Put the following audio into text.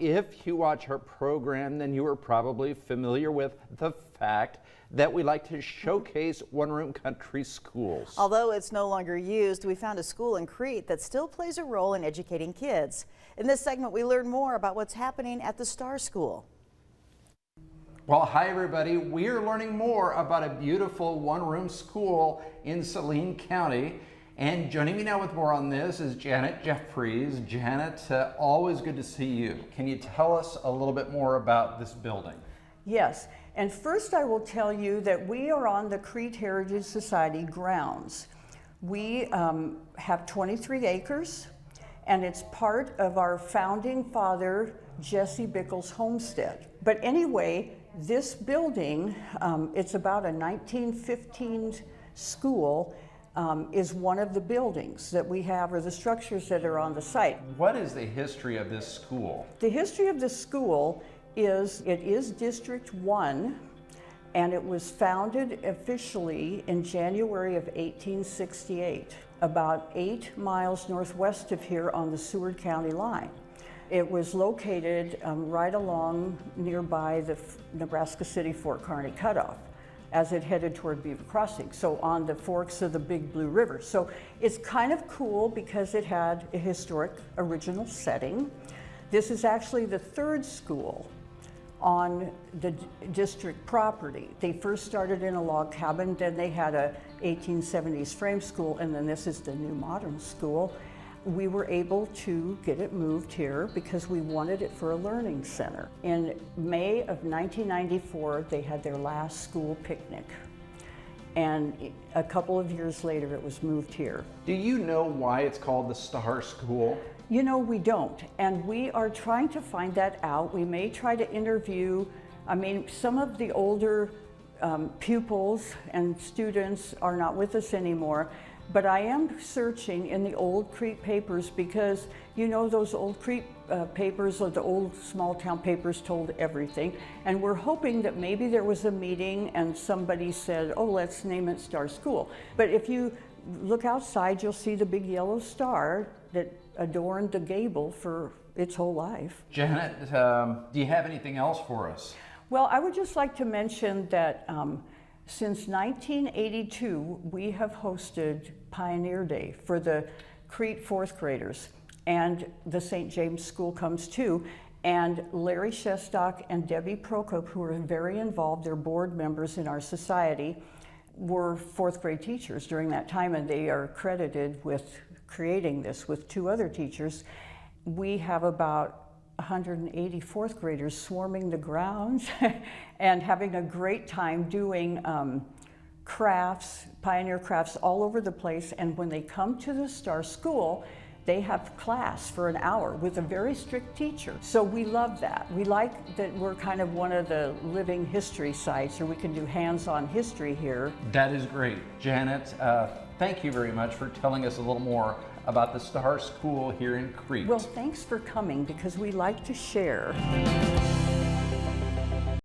If you watch our program, then you are probably familiar with the fact that we like to showcase one-room country schools. Although it's no longer used, we found a school in Crete that still plays a role in educating kids. In this segment, we learn more about what's happening at the Star School. Well, hi everybody. We are learning more about a beautiful one-room school in Saline County. And joining me now with more on this is Janet Jeffries. Janet, always good to see you. Can you tell us a little bit more about this building? Yes, and first I will tell you that we are on the Crete Heritage Society grounds. We have 23 acres, and it's part of our founding father, Jesse Bickle's homestead. But anyway, this building, it's about a 1915 school, is one of the buildings that we have, or the structures that are on the site. What is the history of this school? The history of this school is, it is District 1, and it was founded officially in January of 1868, about 8 miles northwest of here on the Seward County line. It was located right along nearby the Nebraska City-Fort Kearny cutoff as it headed toward Beaver Crossing, so on the forks of the Big Blue River. So it's kind of cool because it had a historic original setting. This is actually the third school on the district property. They first started in a log cabin, then they had a 1870s frame school, and then this is the new modern school. We were able to get it moved here because we wanted it for a learning center. In May of 1994, they had their last school picnic. And a couple of years later, it was moved here. Do you know why it's called the Star School? You know, we don't, and we are trying to find that out. We may try to interview, some of the older pupils and students are not with us anymore, but I am searching in the old Crete papers because, you know, those old Crete papers, or the old small town papers, told everything. And we're hoping that maybe there was a meeting and somebody said, oh, let's name it Star School. But if you look outside, you'll see the big yellow star that adorned the gable for its whole life. Janet, do you have anything else for us? Well, I would just like to mention that since 1982, we have hosted Pioneer Day for the Crete fourth graders, and the St. James School comes too. And Larry Shestock and Debbie Prokop, who are very involved, they're board members in our society, were fourth grade teachers during that time, and they are credited with creating this with 2 other teachers. We have about 180 fourth graders swarming the grounds and having a great time doing crafts, pioneer crafts all over the place. And when they come to the Star School, they have class for an hour with a very strict teacher. So we love that. We like that we're kind of one of the living history sites, or we can do hands-on history here. That is great. Janet, thank you very much for telling us a little more about the Star School here in Crete. Well, thanks for coming because we like to share.